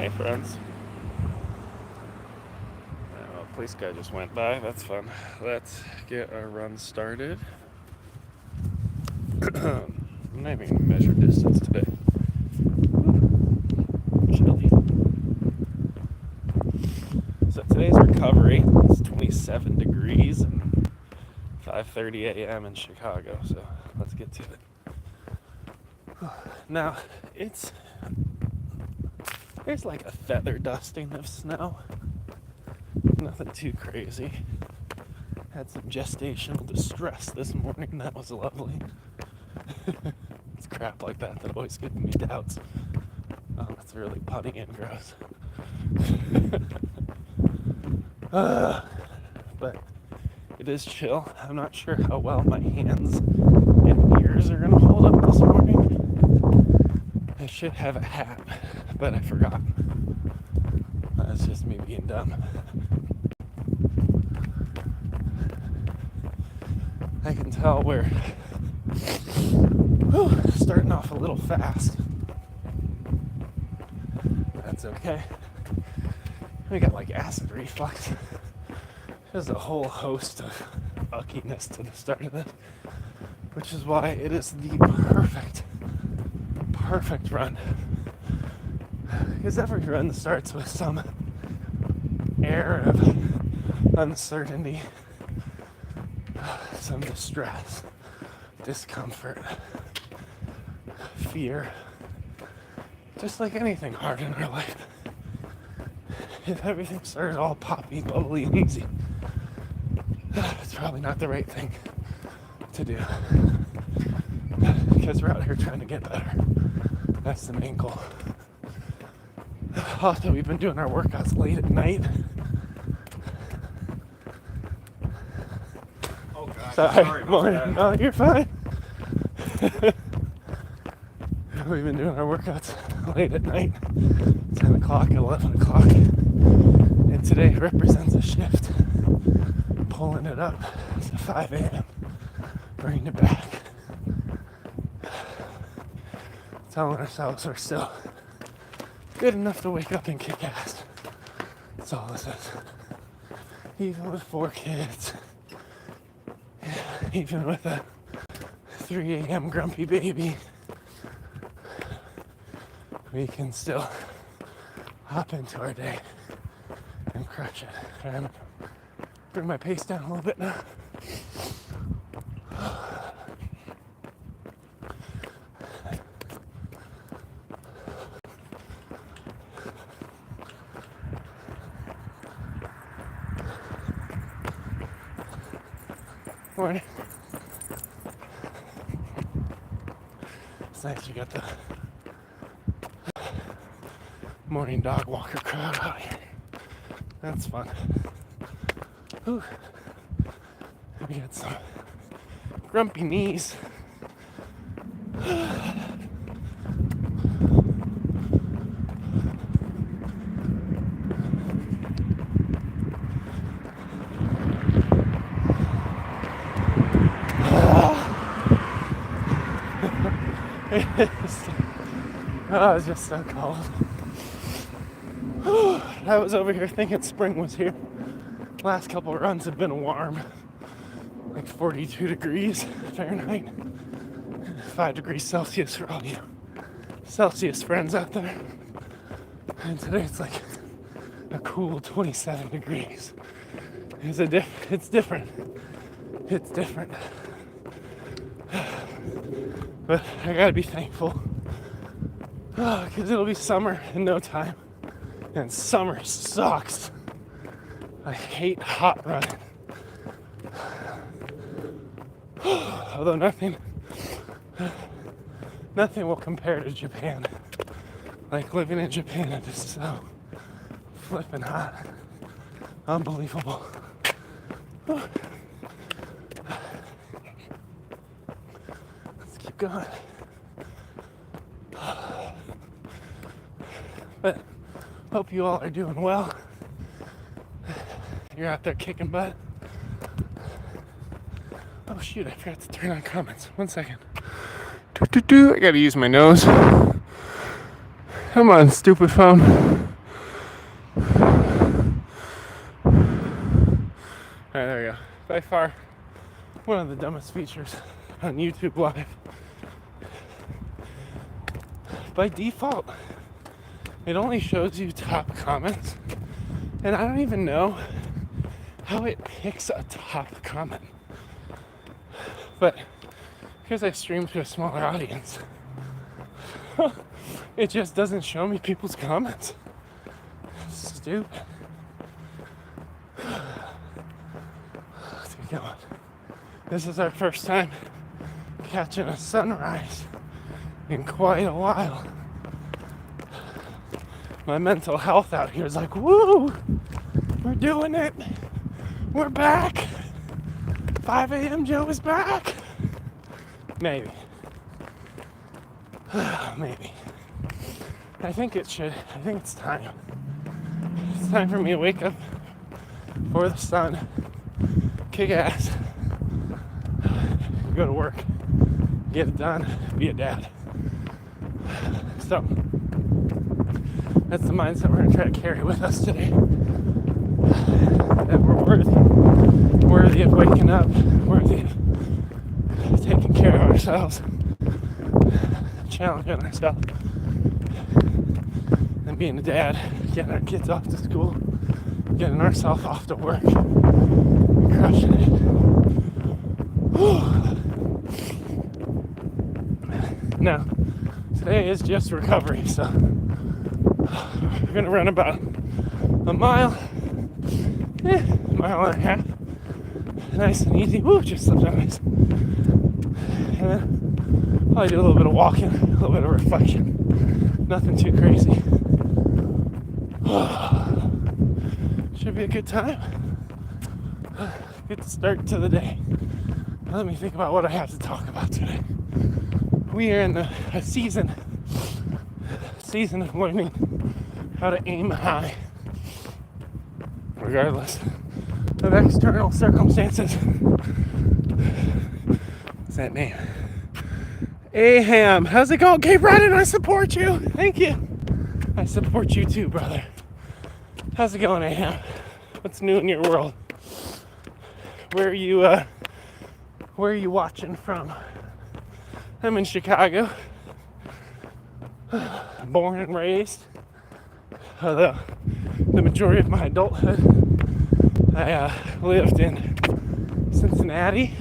Hey friends. Well, police guy just went by. That's fun. Let's get our run started. I'm not even going to measure distance today. Chilly. So today's recovery. It's 27 degrees and 5:30 a.m. in Chicago. So let's get to it. Now, there's like a feather dusting of snow. Nothing too crazy. Had some gestational distress this morning. That was lovely. It's crap like that always gives me doubts. Oh, that's really punny and gross. But it is chill. I'm not sure how well my hands and ears are gonna hold up this morning. I should have a hat, but I forgot. That's just me being dumb. I can tell we're starting off a little fast. That's okay. We got like acid reflux. There's a whole host of uckiness to the start of this, which is why it is the perfect run. Because every run starts with some air of uncertainty, some distress, discomfort, fear, just like anything hard in our life. If everything started all poppy, bubbly, and easy, it's probably not the right thing to do. Because we're out here trying to get better. That's the main goal. Also, we've been doing our workouts late at night. Oh God, Sorry morning. No, you're fine. We've been doing our workouts late at night. 10 o'clock, 11 o'clock. And today represents a shift. Pulling it up to 5 a.m. Bringing it back. Telling ourselves we're still good enough to wake up and kick ass. That's all this is. Even with 4 kids. Even with a 3 a.m. grumpy baby. We can still hop into our day and crush it. And bring my pace down a little bit now. Morning. It's nice you got the morning dog walker crowd out here. That's fun. Whew. We got some grumpy knees. Oh, it's just so cold. I was over here thinking spring was here. Last couple of runs have been warm. Like 42 degrees Fahrenheit. 5 degrees Celsius for all you Celsius friends out there. And today it's like a cool 27 degrees. It's different. It's different. But I gotta be thankful. Because it'll be summer in no time. And summer sucks. I hate hot running. Although nothing will compare to Japan. Like living in Japan, it is so flippin' hot. Unbelievable. Let's keep going. But hope you all are doing well. You're out there kicking butt. Oh shoot, I forgot to turn on comments. 1 second. I gotta use my nose. Come on, stupid phone. Alright, there we go. By far, one of the dumbest features on YouTube Live. By default, it only shows you top comments, and I don't even know how it picks a top comment. But because I stream to a smaller audience, it just doesn't show me people's comments. Stupid. Let's get going. This is our first time catching a sunrise in quite a while. My mental health out here is like, woo! We're doing it! We're back! 5 a.m. Joe is back! Maybe. Maybe. I think it's time. It's time for me to wake up for the sun, kick ass, go to work, get it done, be a dad. So, that's the mindset we're going to try to carry with us today. That we're worthy of waking up, worthy of taking care of ourselves, challenging ourselves, and being a dad, getting our kids off to school, getting ourselves off to work, crushing it. Now, today is just recovery, so we're gonna run about a mile and a half, nice and easy. Woo, just slipped on ice. And then probably do a little bit of walking, a little bit of reflection. Nothing too crazy. Should be a good time. Good start to the day. Let me think about what I have to talk about today. We are in a season of learning how to aim high, regardless of external circumstances. What's that name? Aham. How's it going? Keep running. I support you. Thank you. I support you too, brother. How's it going, Aham? What's new in your world? Where are you watching from? I'm in Chicago. Born and raised. Although the majority of my adulthood, I lived in Cincinnati,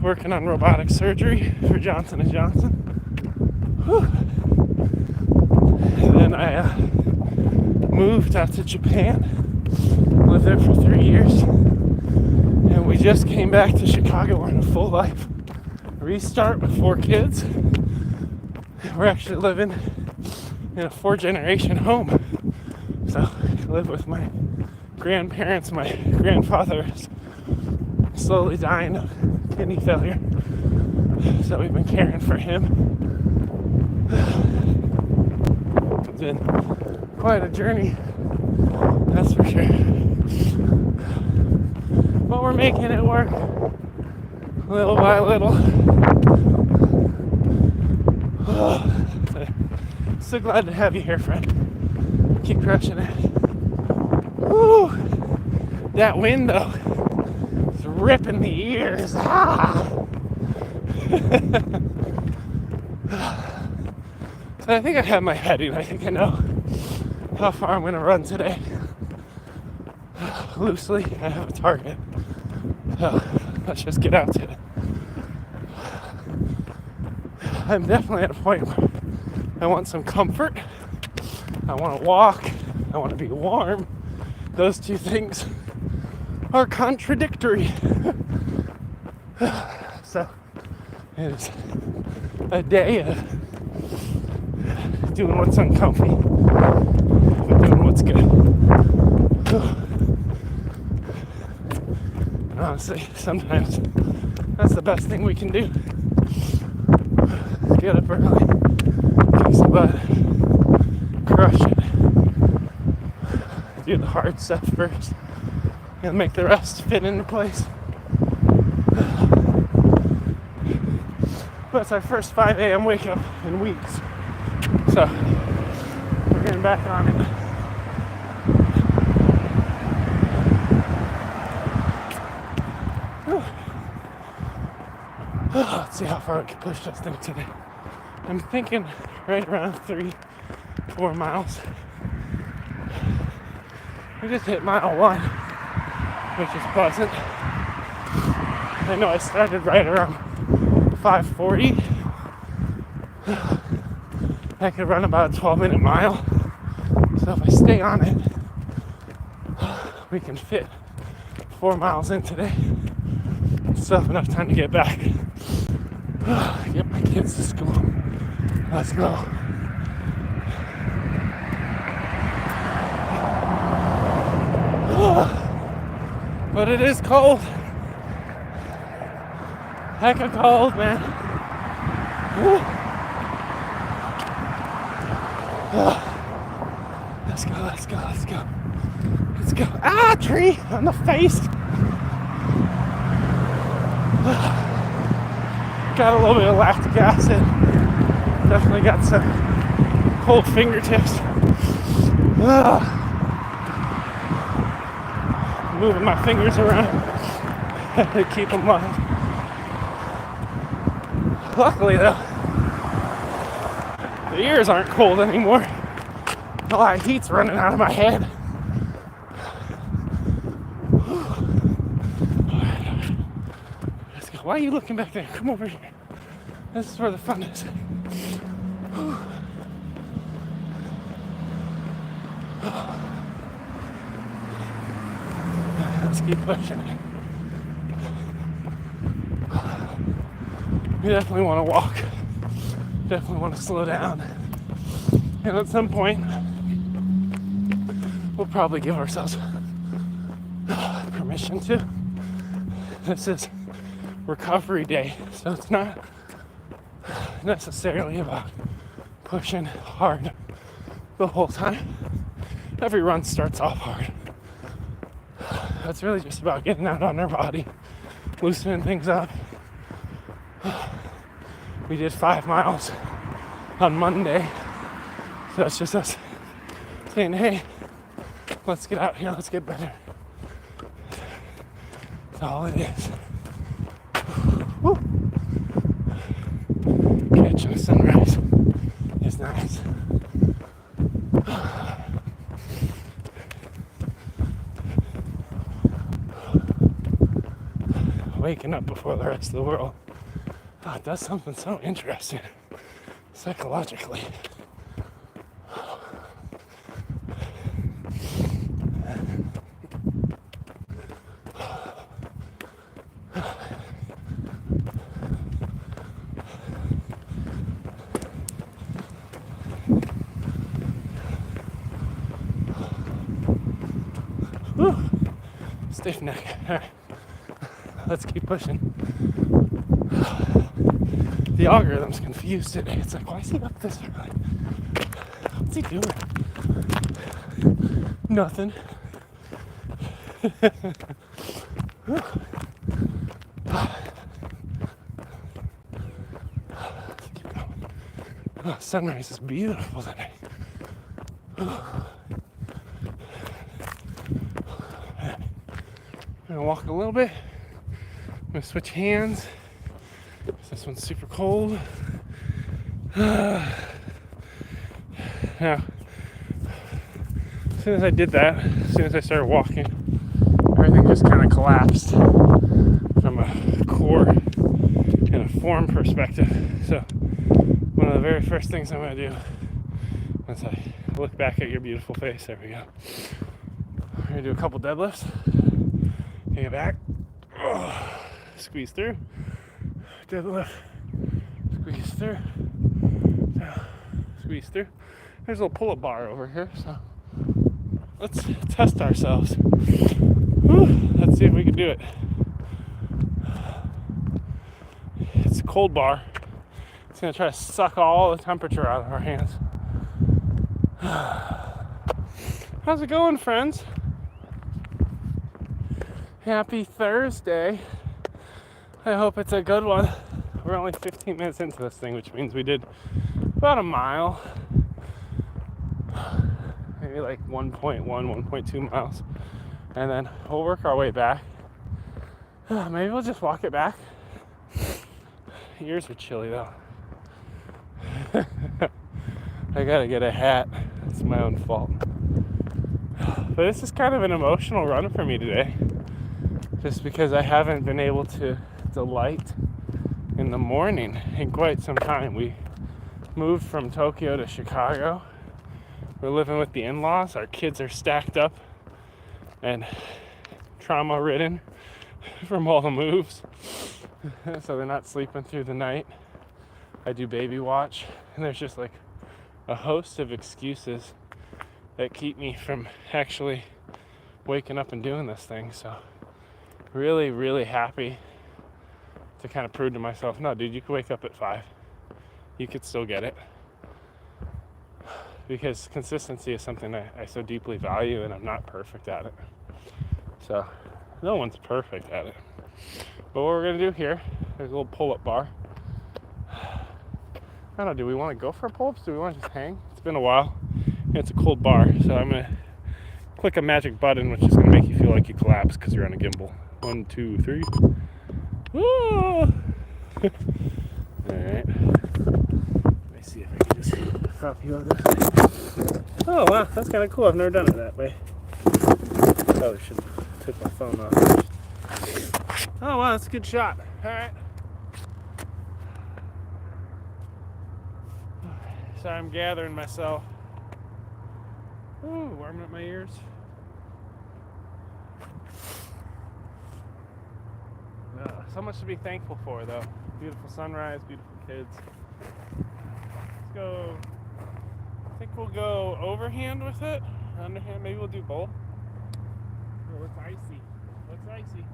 working on robotic surgery for Johnson & Johnson. Whew. And then I moved out to Japan, lived there for 3 years, and we just came back to Chicago. We're in a full life restart with 4 kids. We're actually living in a 4-generation home. So I live with my grandparents. My grandfather is slowly dying of kidney failure, so we've been caring for him. It's been quite a journey, that's for sure. But we're making it work, little by little. So glad to have you here, friend. Keep crushing it. Woo! That wind, though, is ripping the ears. So I think I have my heading. I think I know how far I'm going to run today. Loosely, I have a target. So let's just get out to it. I'm definitely at a point where I want some comfort. I want to walk. I want to be warm. Those two things are contradictory. So it's a day of doing what's uncomfy, but doing what's good. And honestly, sometimes that's the best thing we can do. Get up early, kick some butt, crush it, do the hard stuff first, and make the rest fit into place. But it's our first 5 a.m. wake up in weeks, so we're getting back on it. Let's see how far we can push this thing today. I'm thinking right around 3-4 miles. We just hit mile 1, which is pleasant. I know I started right around 5:40. I could run about a 12-minute mile. So if I stay on it, we can fit 4 miles in today. Still have enough time to get back. Get my kids to school. Let's go. But it is cold. Heck of cold, man. Let's go, let's go, let's go. Let's go. Ah, tree on the face. Got a little bit of lactic acid. Definitely got some cold fingertips. Moving my fingers around to keep them live. Luckily though, the ears aren't cold anymore. A lot of heat's running out of my head. Let's go. Why are you looking back there? Come over here. This is where the fun is. Let's keep pushing it. We definitely want to walk. Definitely want to slow down. And at some point, we'll probably give ourselves permission to. This is recovery day, so it's not necessarily about pushing hard the whole time. Every run starts off hard. It's really just about getting out on our body, loosening things up. We did 5 miles on Monday, so that's just us saying, hey, let's get out here, let's get better. That's all it is. Woo. Catching the sunrise is nice. Waking up before the rest of the world. Oh, it does something so interesting psychologically. Whew. Stiff neck. All right. Let's keep pushing. The algorithm's confused today. It's like, why is he up this early? What's he doing? Nothing. Let's keep going. Oh, sunrise is beautiful today. I'm gonna walk a little bit. I'm gonna switch hands. This one's super cold. Now, as soon as I did that, as soon as I started walking, everything just kind of collapsed from a core and a form perspective. So, one of the very first things I'm gonna do once I look back at your beautiful face, there we go. We're gonna do a couple deadlifts. Take it back. Squeeze through. Deadlift. Squeeze through. Squeeze through. There's a little pull-up bar over here, so let's test ourselves. Let's see if we can do it. It's a cold bar. It's gonna try to suck all the temperature out of our hands. How's it going, friends? Happy Thursday. I hope it's a good one. We're only 15 minutes into this thing, which means we did about a mile. Maybe like 1.1, 1.2 miles. And then we'll work our way back. Maybe we'll just walk it back. ears are chilly though. I gotta get a hat. It's my own fault. But this is kind of an emotional run for me today. Just because I haven't been able to delight in the morning in quite some time. We moved from Tokyo to Chicago. We're living with the in-laws. Our kids are stacked up and trauma-ridden from all the moves. So they're not sleeping through the night. I do baby watch, and there's just like a host of excuses that keep me from actually waking up and doing this thing. So really, really happy to kind of prove to myself, no, dude, you could wake up at 5. You could still get it. Because consistency is something I so deeply value, and I'm not perfect at it. So no one's perfect at it. But what we're going to do here, there's a little pull-up bar. I don't know, do we want to go for pull-ups? Do we want to just hang? It's been a while. It's a cold bar, so I'm going to click a magic button, which is going to make you feel like you collapse because you're on a gimbal. 1, 2, 3. Woo! Alright. Let me see if I can just prop you on this way. Oh, wow, that's kind of cool. I've never done it that way. Probably should take my phone off. Oh, wow, that's a good shot. Alright. So I'm gathering myself. Ooh, warming up my ears. So much to be thankful for, though. Beautiful sunrise, beautiful kids. Let's go. I think we'll go overhand with it. Underhand, maybe we'll do both. Oh, it's icy. Looks icy.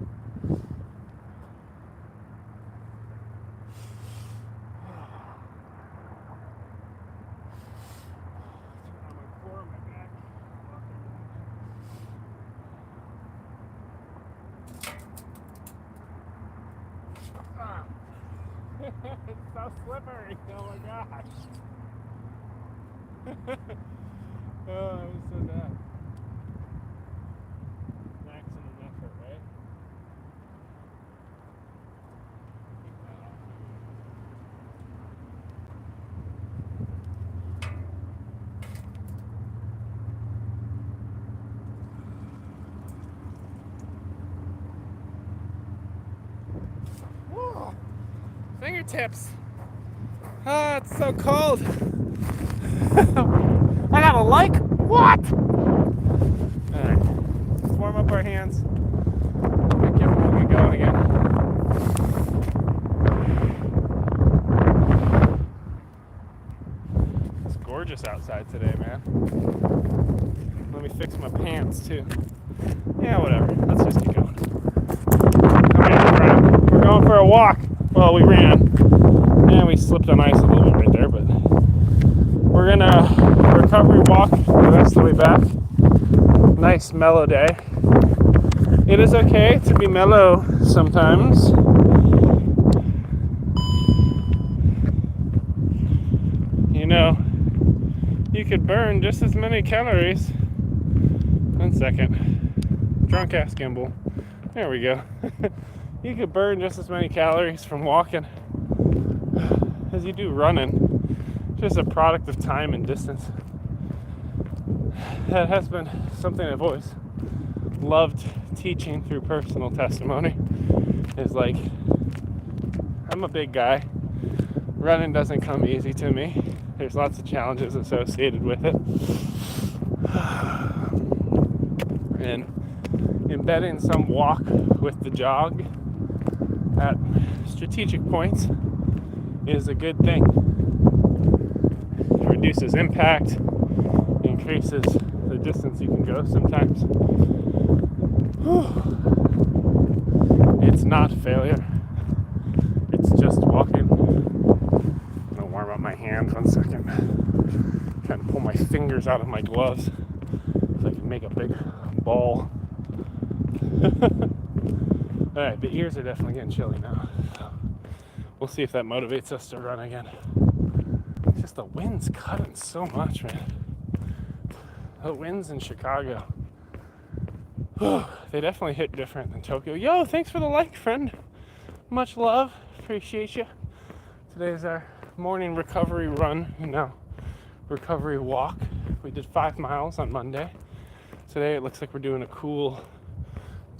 It's so slippery. Oh my gosh. Oh, that was so bad. Maximum effort, right? Whoa. Fingertips. Ah, it's so cold. I got a like? What? Alright. Let's warm up our hands. Get everyone get going again. It's gorgeous outside today, man. Let me fix my pants too. Yeah, whatever. Let's just keep going. Okay, we're going for a walk. Well, we ran. And we slipped on ice a little bit right there, but we're gonna recovery walk the rest of the way back. Nice mellow day. It is okay to be mellow sometimes. You know, you could burn just as many calories. 1 second. Drunk ass gimbal. There we go. You could burn just as many calories from walking as you do running. Just a product of time and distance. That has been something I've always loved teaching through personal testimony. Is like, I'm a big guy. Running doesn't come easy to me. There's lots of challenges associated with it. And embedding some walk with the jog at strategic points is a good thing. It reduces impact, increases the distance you can go sometimes. It's not failure. It's just walking. I'm gonna warm up my hands 1 second. I'm trying to pull my fingers out of my gloves so I can make a big ball. Alright, the ears are definitely getting chilly now. So we'll see if that motivates us to run again. Just the wind's cutting so much, man. The winds in Chicago. They definitely hit different than Tokyo. Yo, thanks for the like, friend. Much love. Appreciate you. Today's our morning recovery run, recovery walk. We did 5 miles on Monday. Today it looks like we're doing a cool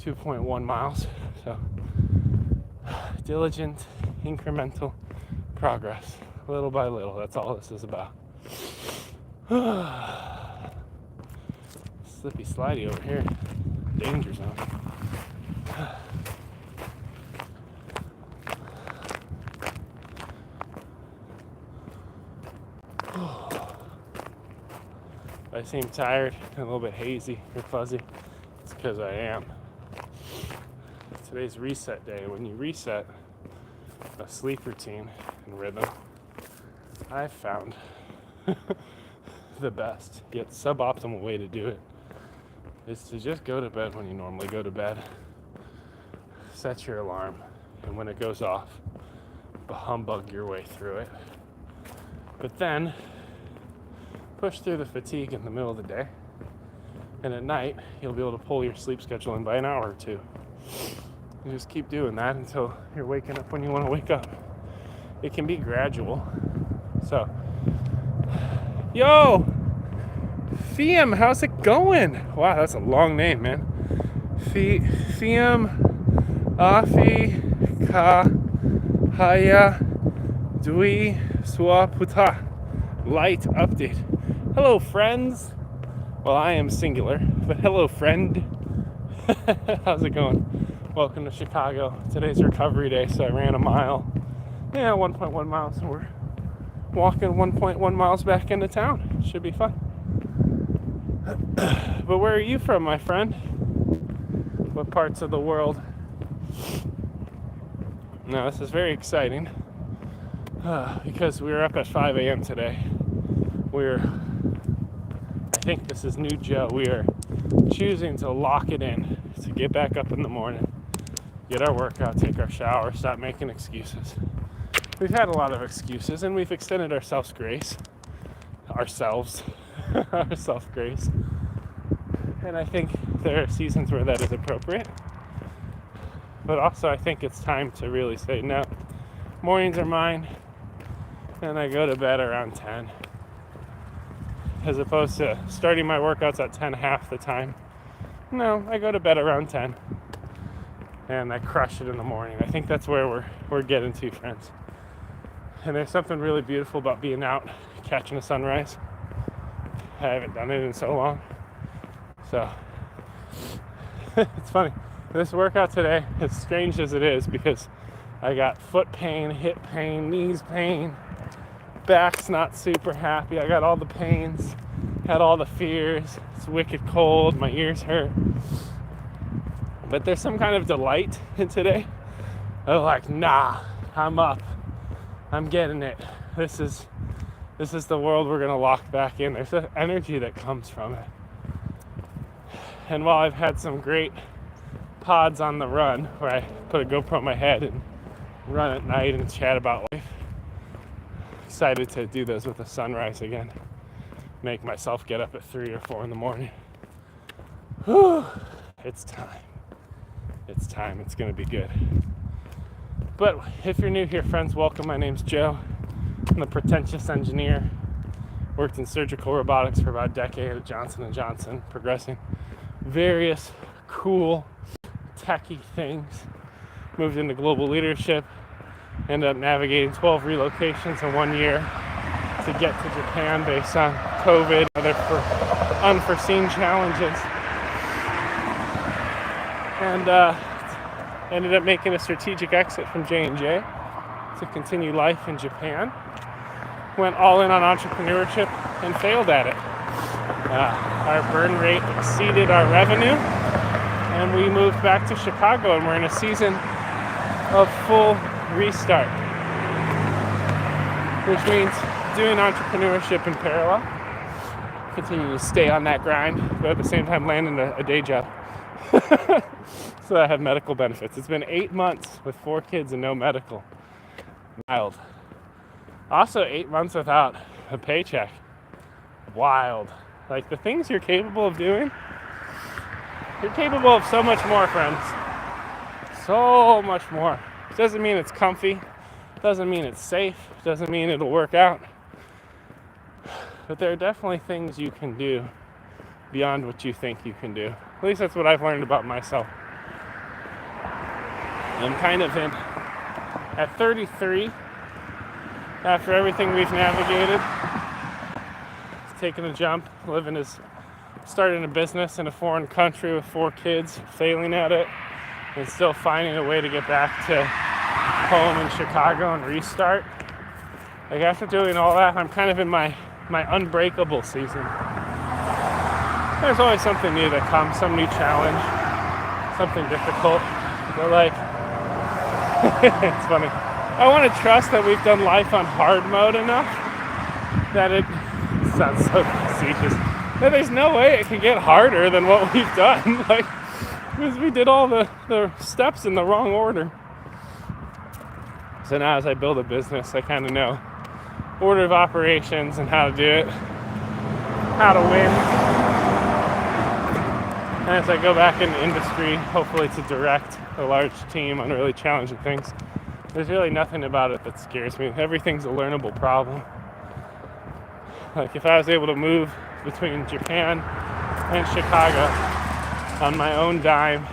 2.1 miles. So diligent, incremental progress, little by little. That's all this is about. Slippy slidey over here. Danger zone. If I seem tired and a little bit hazy or fuzzy, it's because I am. Today's reset day. When you reset a sleep routine and rhythm, I've found the best, yet suboptimal way to do it is to just go to bed when you normally go to bed. Set your alarm, and when it goes off, humbug your way through it. But then push through the fatigue in the middle of the day, and at night you'll be able to pull your sleep schedule in by an hour or two. You just keep doing that until you're waking up when you want to wake up. It can be gradual. So, yo, Fiam, how's it going? Wow, that's a long name, man. Fiam, Afi, Ka, Haya, Dui, Swa, Puta. Light update. Hello, friends. Well, I am singular, but hello, friend. How's it going? Welcome to Chicago. Today's recovery day, so I ran a mile. 1.1 miles, and we're walking 1.1 miles back into town. Should be fun. But where are you from, my friend? What parts of the world? Now, this is very exciting because we were up at 5 a.m. today. I think this is new Joe. We are choosing to lock it in, to get back up in the morning, get our workout, take our shower, stop making excuses. We've had a lot of excuses, and we've extended ourselves grace. Ourselves grace. And I think there are seasons where that is appropriate. But also I think it's time to really say, no, mornings are mine, and I go to bed around 10. As opposed to starting my workouts at 10 half the time. No, I go to bed around 10. And I crush it in the morning. I think that's where we're getting to, friends. And there's something really beautiful about being out, catching a sunrise. I haven't done it in so long. So, it's funny. This workout today, as strange as it is, because I got foot pain, hip pain, knees pain, back's not super happy. I got all the pains, had all the fears. It's wicked cold, my ears hurt. But there's some kind of delight in today. I'm like, nah, I'm up. I'm getting it. This is the world we're gonna lock back in. There's an energy that comes from it. And while I've had some great pods on the run where I put a GoPro on my head and run at night and chat about life, excited to do those with the sunrise again. Make myself get up at 3 or 4 in the morning. Whew, it's time. It's time. It's going to be good. But if you're new here, friends, welcome. My name's Joe. I'm the Pretentious engineer. Worked in surgical robotics for about a decade at Johnson & Johnson, progressing various cool, techie things. Moved into global leadership. Ended up navigating 12 relocations in 1 year to get to Japan based on COVID and other unforeseen challenges. And ended up making a strategic exit from J&J to continue life in Japan. Went all in on entrepreneurship and failed at it. Our burn rate exceeded our revenue, and we moved back to Chicago, and we're in a season of full restart, which means doing entrepreneurship in parallel, continue to stay on that grind, but at the same time landing a day job. So I have medical benefits. It's been 8 months with 4 kids and no medical. Wild. Also 8 months without a paycheck. Wild. Like, the things you're capable of doing, you're capable of so much more, friends. So much more. Doesn't mean it's comfy. Doesn't mean it's safe, doesn't mean it'll work out. But there are definitely things you can do beyond what you think you can do. At least that's what I've learned about myself. I'm kind of at 33, after everything we've navigated, taking a jump, starting a business in a foreign country with 4 kids, failing at it, and still finding a way to get back to home in Chicago and restart. Like, after doing all that, I'm kind of in my unbreakable season. There's always something new that comes, some new challenge, something difficult. But like, it's funny. I want to trust that we've done life on hard mode enough that it sounds so facetious. That there's no way it can get harder than what we've done. Like, because we did all the steps in the wrong order. So now as I build a business, I kind of know order of operations and how to do it, how to win. And as I go back into industry, hopefully to direct a large team on really challenging things, there's really nothing about it that scares me. Everything's a learnable problem. Like, if I was able to move between Japan and Chicago on my own dime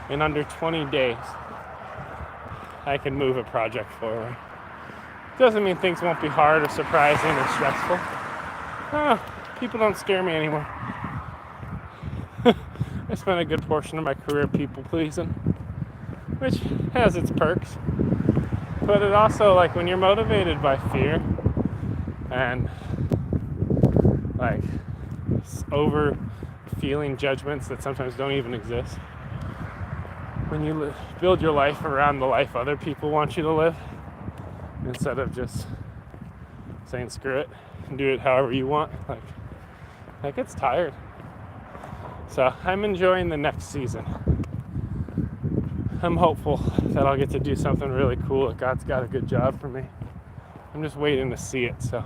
in under 20 days, I can move a project forward. Doesn't mean things won't be hard or surprising or stressful. People don't scare me anymore. I spent a good portion of my career people pleasing, which has its perks. But it also, like, when you're motivated by fear and like over feeling judgments that sometimes don't even exist, when you build your life around the life other people want you to live, instead of just saying screw it and do it however you want, like it's tired. So I'm enjoying the next season. I'm hopeful that I'll get to do something really cool, that God's got a good job for me. I'm just waiting to see it. So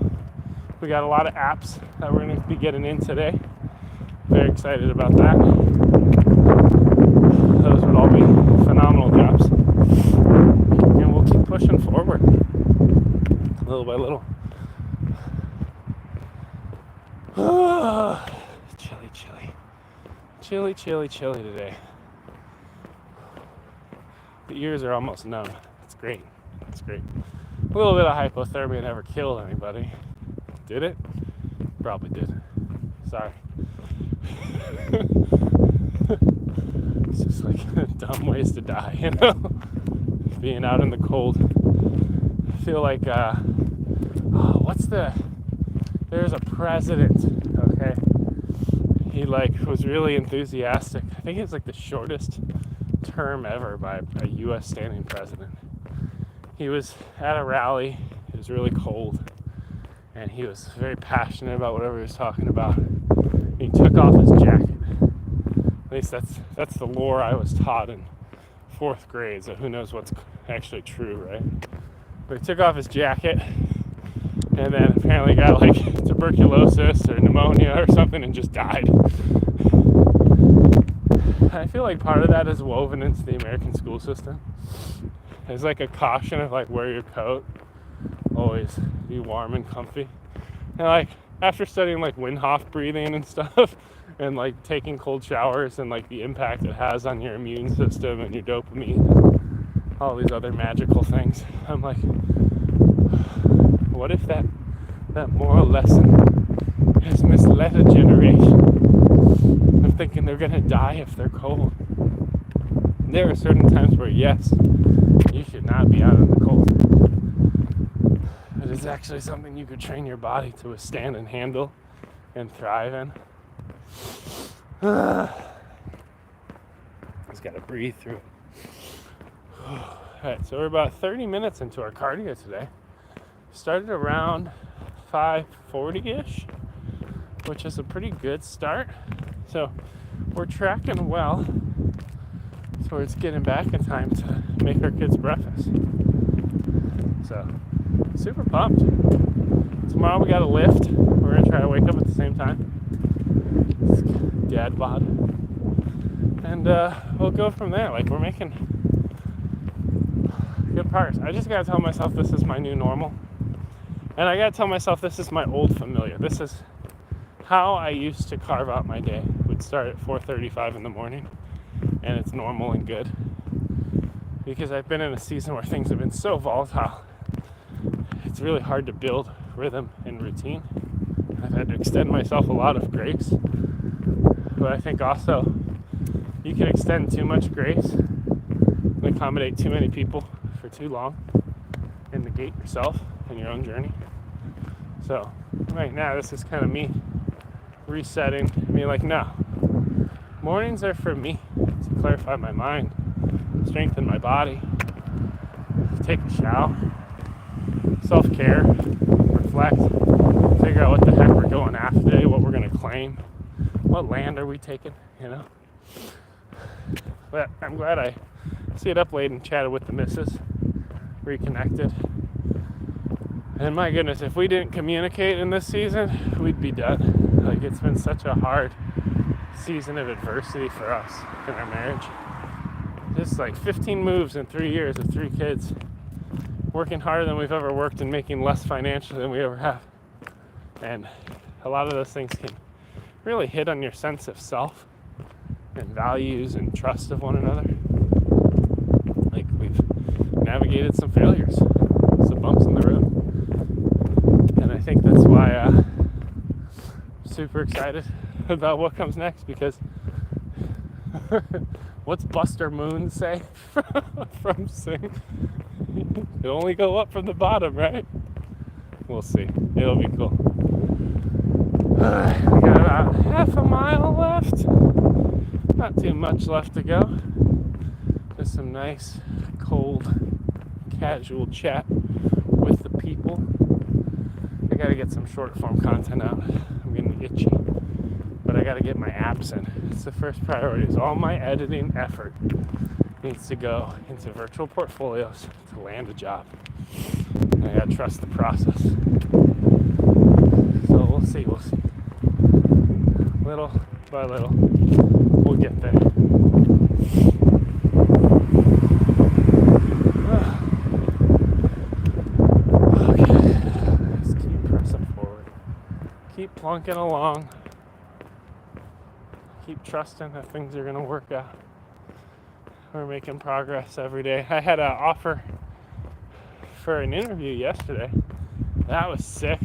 we got a lot of apps that we're going to be getting in today. Very excited about that. Those would all be phenomenal jobs. And we'll keep pushing forward, little by little. Chilly today. The ears are almost numb. It's great. A little bit of hypothermia never killed anybody. Did it? Probably did. Sorry. It's just like dumb ways to die, you know? Being out in the cold. I feel like, there's a president, okay? He was really enthusiastic. I think it's like the shortest term ever by a U.S. standing president. He was at a rally. It was really cold, and he was very passionate about whatever he was talking about. He took off his jacket. At least that's the lore I was taught in 4th grade, so who knows what's actually true, right? But he took off his jacket, and then apparently got like tuberculosis or pneumonia or something and just died. I feel like part of that is woven into the American school system. There's like a caution of like, wear your coat, always be warm and comfy. And like, after studying like Wim Hof breathing and stuff, and like taking cold showers and like the impact it has on your immune system and your dopamine, all these other magical things, I'm like, what if that moral lesson has misled a generation of thinking they're gonna die if they're cold? There are certain times where, yes, you should not be out in the cold. But it's actually something you could train your body to withstand and handle and thrive in. Just gotta breathe through. Alright, so we're about 30 minutes into our cardio today. Started around 5:40-ish, which is a pretty good start. So we're tracking well towards getting back in time to make our kids breakfast. So super pumped. Tomorrow we got a lift. We're gonna try to wake up at the same time. It's dad bod. And we'll go from there. Like, we're making good part. I just gotta tell myself this is my new normal. And I gotta tell myself this is my old familiar. This is how I used to carve out my day. Would start at 4:35 in the morning, and it's normal and good. Because I've been in a season where things have been so volatile. It's really hard to build rhythm and routine. I've had to extend myself a lot of grace. But I think also you can extend too much grace and accommodate too many people for too long and negate yourself and your own journey. So right now this is kind of me resetting. No, mornings are for me to clarify my mind, strengthen my body, take a shower, self-care, reflect, figure out what the heck we're going after today, what we're going to claim, what land are we taking, But I'm glad I stayed up late and chatted with the missus, reconnected. And my goodness, if we didn't communicate in this season, we'd be done. It's been such a hard season of adversity for us in our marriage. Just 15 moves in 3 years of 3 kids, working harder than we've ever worked and making less financially than we ever have. And a lot of those things can really hit on your sense of self and values and trust of one another. We've navigated some failures, some bumps in the road. And I think that's why I'm super excited about what comes next, because what's Buster Moon say from Sing? It only go up from the bottom, right? We'll see. It'll be cool. We got about half a mile left. Not too much left to go. Just some nice, cold, casual chat with the people. I gotta get some short form content out. I'm getting itchy. But I gotta get my apps in. It's the first priority. Is all my editing effort needs to go into virtual portfolios to land a job. And I gotta trust the process. So we'll see. Little by little, we'll get there. Okay, let's keep pressing forward. Keep plunking along. Keep trusting that things are gonna work out. We're making progress every day. I had an offer for an interview yesterday. That was sick.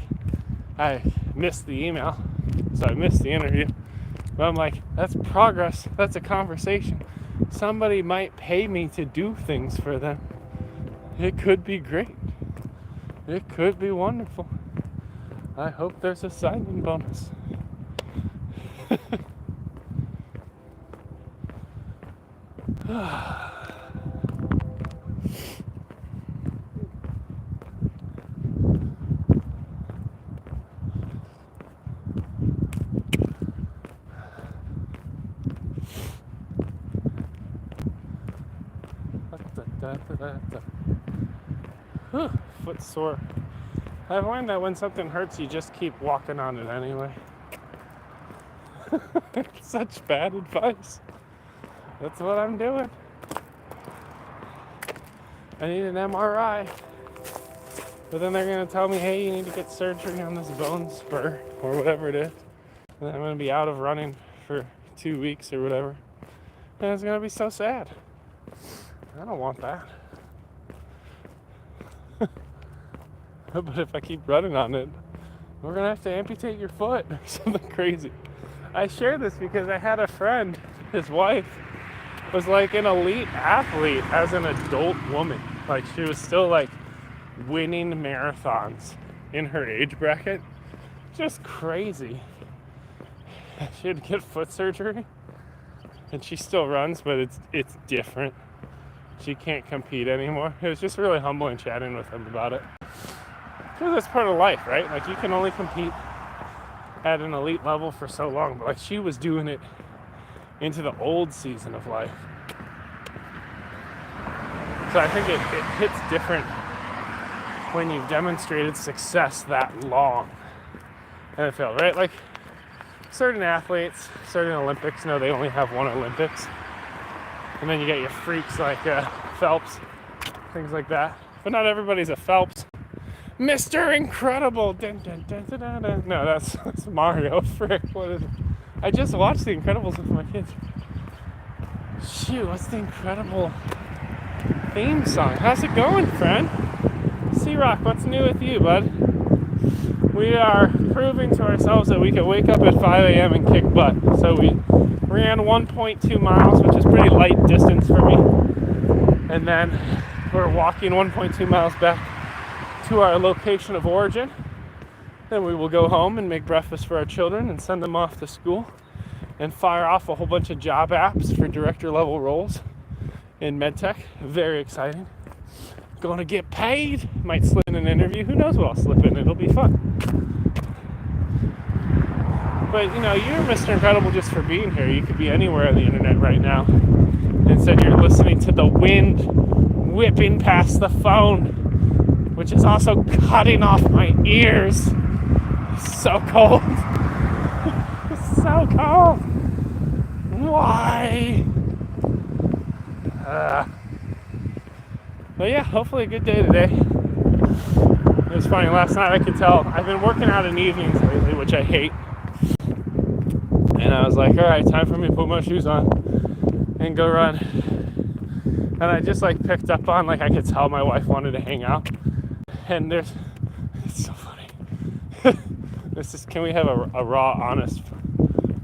I missed the email, so I missed the interview. But I'm like, that's progress. That's a conversation. Somebody might pay me to do things for them. It could be great. It could be wonderful. I hope there's a signing bonus. Foot sore. I've learned that when something hurts, you just keep walking on it anyway. Such bad advice. That's what I'm doing. I need an MRI. But then they're going to tell me, hey, you need to get surgery on this bone spur or whatever it is. And I'm going to be out of running for 2 weeks or whatever. And it's going to be so sad. I don't want that. But if I keep running on it, we're going to have to amputate your foot or something crazy. I share this because I had a friend, his wife, was an elite athlete as an adult woman. She was still winning marathons in her age bracket. Just crazy. She had to get foot surgery, and she still runs, but it's different. She can't compete anymore. It was just really humbling chatting with him about it. Because that's part of life, right? You can only compete at an elite level for so long, but she was doing it into the old season of life. So I think it hits different when you've demonstrated success that long and it failed, right? Certain athletes, certain Olympics, they only have one Olympics. And then you get your freaks like Phelps, things like that. But not everybody's a Phelps. Mr. Incredible! Dun, dun, dun, dun, dun, dun. No, that's Mario. Frick, what is it? I just watched The Incredibles with my kids. Shoot, what's the Incredible theme song? How's it going, friend? C-Rock, what's new with you, bud? We are proving to ourselves that we can wake up at 5 a.m. and kick butt. So we ran 1.2 miles, which is pretty light distance for me. And then we're walking 1.2 miles back to our location of origin. Then we will go home and make breakfast for our children and send them off to school and fire off a whole bunch of job apps for director level roles in medtech. Very exciting. Going to get paid. Might slip in an interview. Who knows what I'll slip in. It'll be fun. But you're Mr. Incredible just for being here. You could be anywhere on the internet right now. Instead, you're listening to the wind whipping past the phone, which is also cutting off my ears. It's so cold. It's so cold. Why? But yeah, hopefully a good day today. It was funny, last night I could tell I've been working out in the evenings lately, which I hate. And I was like, alright, time for me to put my shoes on and go run. And I just picked up on, I could tell my wife wanted to hang out. And it's so funny. Can we have a raw, honest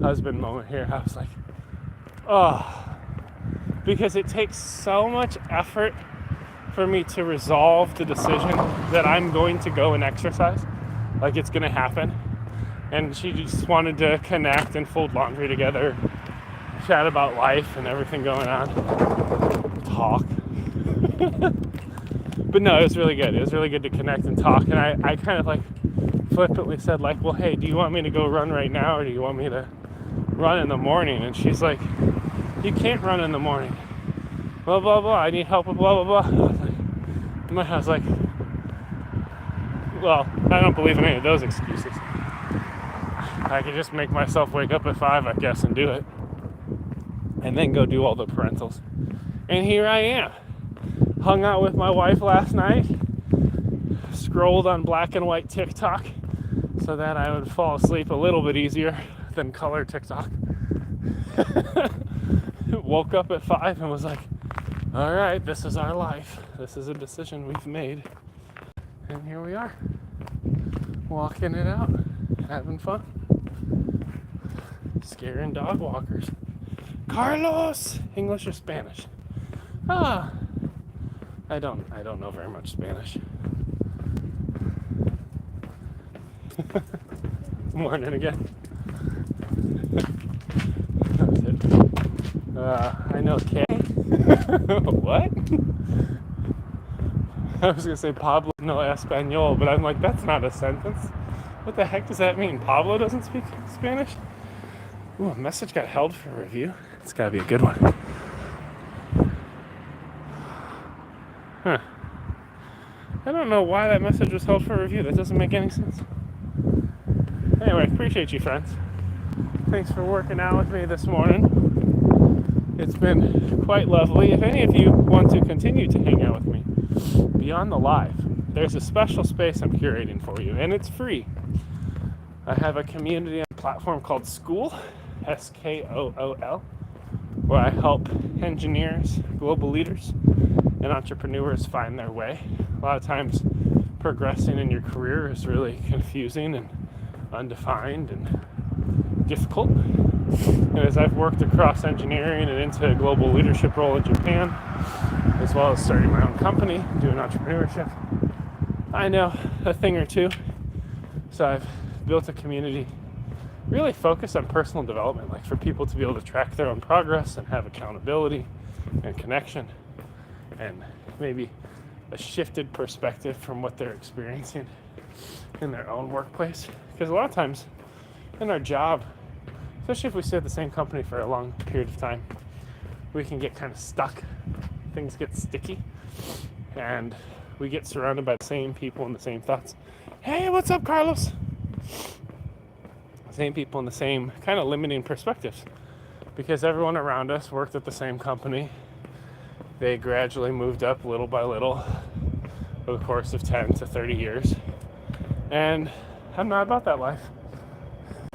husband moment here? I was like, oh, because it takes so much effort for me to resolve the decision that I'm going to go and exercise. It's going to happen. And she just wanted to connect and fold laundry together, chat about life and everything going on, talk. But no, it was really good. It was really good to connect and talk. And I kind of flippantly said well, hey, do you want me to go run right now or do you want me to run in the morning? And she's like, you can't run in the morning. Blah, blah, blah. I need help with blah, blah, blah. I was like, well, I don't believe in any of those excuses. I could just make myself wake up at 5, I guess, and do it. And then go do all the parentals. And here I am. Hung out with my wife last night. Scrolled on black and white TikTok so that I would fall asleep a little bit easier than color TikTok. Woke up at 5 and was like, all right, this is our life. This is a decision we've made. And here we are. Walking it out. Having fun. Scaring dog walkers. Carlos! English or Spanish? I don't know very much Spanish. Morning again. I know K. What? I was gonna say Pablo no español, but I'm like, that's not a sentence. What the heck does that mean? Pablo doesn't speak Spanish? Ooh, a message got held for review. It's gotta be a good one. Huh. I don't know why that message was held for review. That doesn't make any sense. Anyway, appreciate you, friends. Thanks for working out with me this morning. It's been quite lovely. If any of you want to continue to hang out with me beyond the live, there's a special space I'm curating for you, and it's free. I have a community and platform called School, SKOOL, where I help engineers, global leaders, and entrepreneurs find their way. A lot of times, progressing in your career is really confusing and undefined and difficult. And as I've worked across engineering and into a global leadership role in Japan, as well as starting my own company, doing entrepreneurship, I know a thing or two. So I've built a community really focused on personal development, for people to be able to track their own progress and have accountability and connection and maybe a shifted perspective from what they're experiencing in their own workplace. Because a lot of times in our job, especially if we stay at the same company for a long period of time, we can get kind of stuck. Things get sticky and we get surrounded by the same people and the same thoughts. Hey, what's up, Carlos? Same people and the same kind of limiting perspectives, because everyone around us worked at the same company they gradually moved up little by little over the course of 10 to 30 years. And I'm not about that life.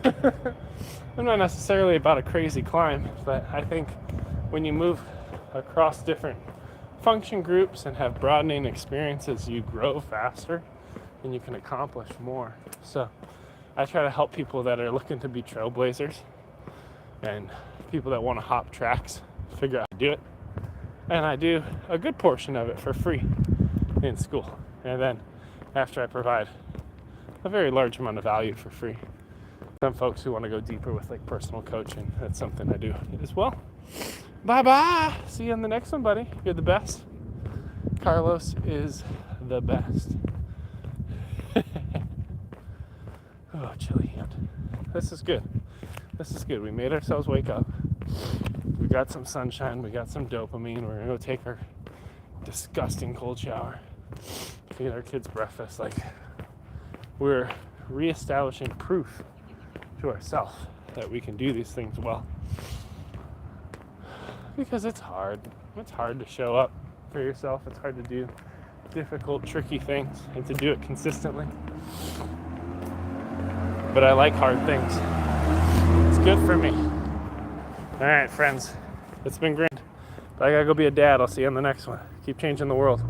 I'm not necessarily about a crazy climb, but I think when you move across different function groups and have broadening experiences, you grow faster and you can accomplish more. So I try to help people that are looking to be trailblazers and people that want to hop tracks figure out how to do it. And I do a good portion of it for free in school. And then after I provide a very large amount of value for free. Some folks who want to go deeper with like personal coaching, that's something I do as well. Bye-bye. See you on the next one, buddy. You're the best. Carlos is the best. Oh, chilly hand. This is good. This is good. We made ourselves wake up. We got some sunshine. We got some dopamine. We're going to go take our disgusting cold shower. Feed our kids breakfast. Like, we're reestablishing proof to ourselves that we can do these things well. Because it's hard. It's hard to show up for yourself. It's hard to do difficult, tricky things and to do it consistently. But I like hard things. It's good for me. All right, friends. It's been great. But I gotta go be a dad. I'll see you on the next one. Keep changing the world.